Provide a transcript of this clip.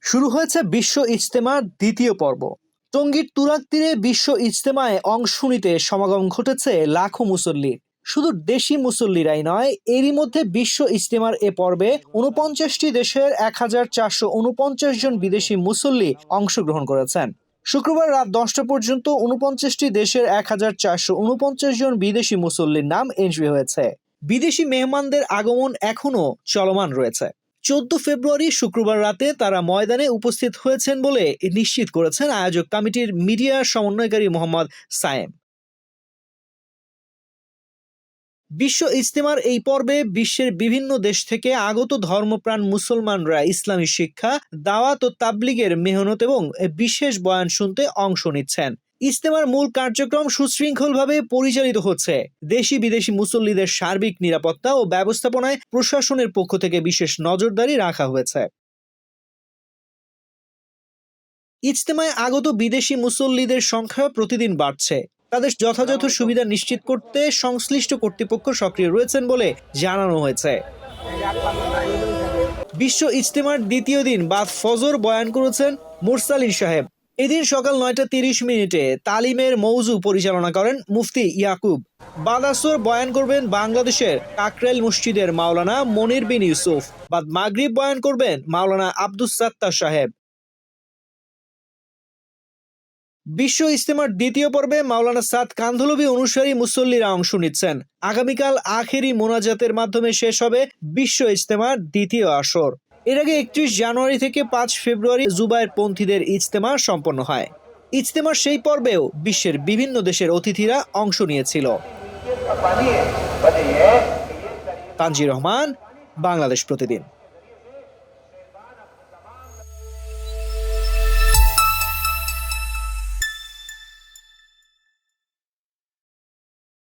শুরু হয়েছে বিশ্ব ইজতেমার দ্বিতীয় পর্ব। টঙ্গীর তুরাগ তীরে বিশ্ব ইজতেমায় অংশ নিতে সমাগম ঘটেছে লাখো মুসল্লির। শুধু দেশি মুসল্লিরাই নয়, এরই মধ্যে বিশ্ব ইজতেমার এ পর্বে ৪৯টি দেশের ১,৪৪৯ জন বিদেশি মুসল্লি অংশগ্রহণ করেছেন। শুক্রবার রাত ১০টা পর্যন্ত ৪৯টি দেশের ১,৪৪৯ জন বিদেশি মুসল্লির নাম এন্ট্রি হয়েছে। বিদেশি মেহমানদের আগমন এখনও চলমান রয়েছে। ১৪ ফেব্রুয়ারি শুক্রবার রাতে তারা ময়দানে উপস্থিত হয়েছেন বলে নিশ্চিত করেছেন আয়োজক কমিটির মিডিয়া সমন্বয়কারী মোহাম্মদ সায়েম। বিশ্ব ইজতেমার এই পর্বে বিশ্বের বিভিন্ন দেশ থেকে আগত ধর্মপ্রাণ মুসলমানরা ইসলামী শিক্ষা, দাওয়াত ও তাবলিগের মেহনত এবং বিশেষ বয়ান শুনতে অংশ নিচ্ছেন। ইজতেমার মূল কার্যক্রম সুশৃঙ্খলভাবে পরিচালিত হচ্ছে। দেশি বিদেশি মুসল্লিদের সার্বিক নিরাপত্তা ও ব্যবস্থাপনায় প্রশাসনের পক্ষ থেকে বিশেষ নজরদারি রাখা হয়েছে। ইজতেমায় আগত বিদেশি মুসল্লিদের সংখ্যা প্রতিদিন বাড়ছে। তাদের যথাযথ সুবিধা নিশ্চিত করতে সংশ্লিষ্ট কর্তৃপক্ষ সক্রিয় রয়েছেন বলে জানানো হয়েছে। বিশ্ব ইজতেমার দ্বিতীয় দিন বাদ ফজর বয়ান করেছেন মুরসালিন সাহেব। এদিন সকাল ৯টা ৩০ তালিমের মৌজু পরিচালনা করেন মুফতি ইয়াকুব। বাদ আসর বয়ান করবেন বাংলাদেশের কাকরাইল মসজিদের মাওলানা মনির বিন ইউসুফ। বাদ মাগরিব বয়ান করবেন মাওলানা আব্দুস সাত্তার সাহেব। বিশ্ব ইজতেমার দ্বিতীয় পর্বে মাওলানা সাদ কান্ধলভি অনুসারী মুসল্লিরা অংশ নিচ্ছেন। আগামীকাল আখেরি মোনাজাতের মাধ্যমে শেষ হবে বিশ্ব ইজতেমার দ্বিতীয় আসর। এর আগে ৩১ জানুয়ারি থেকে ৫ ফেব্রুয়ারি জুবায়ের পন্থীদের ইজতেমা সম্পন্ন হয়। ইজতেমার সেই পর্বেও বিশ্বের বিভিন্ন দেশের অতিথিরা অংশ নিয়েছিল। তানজির রহমান, বাংলাদেশ প্রতিদিন।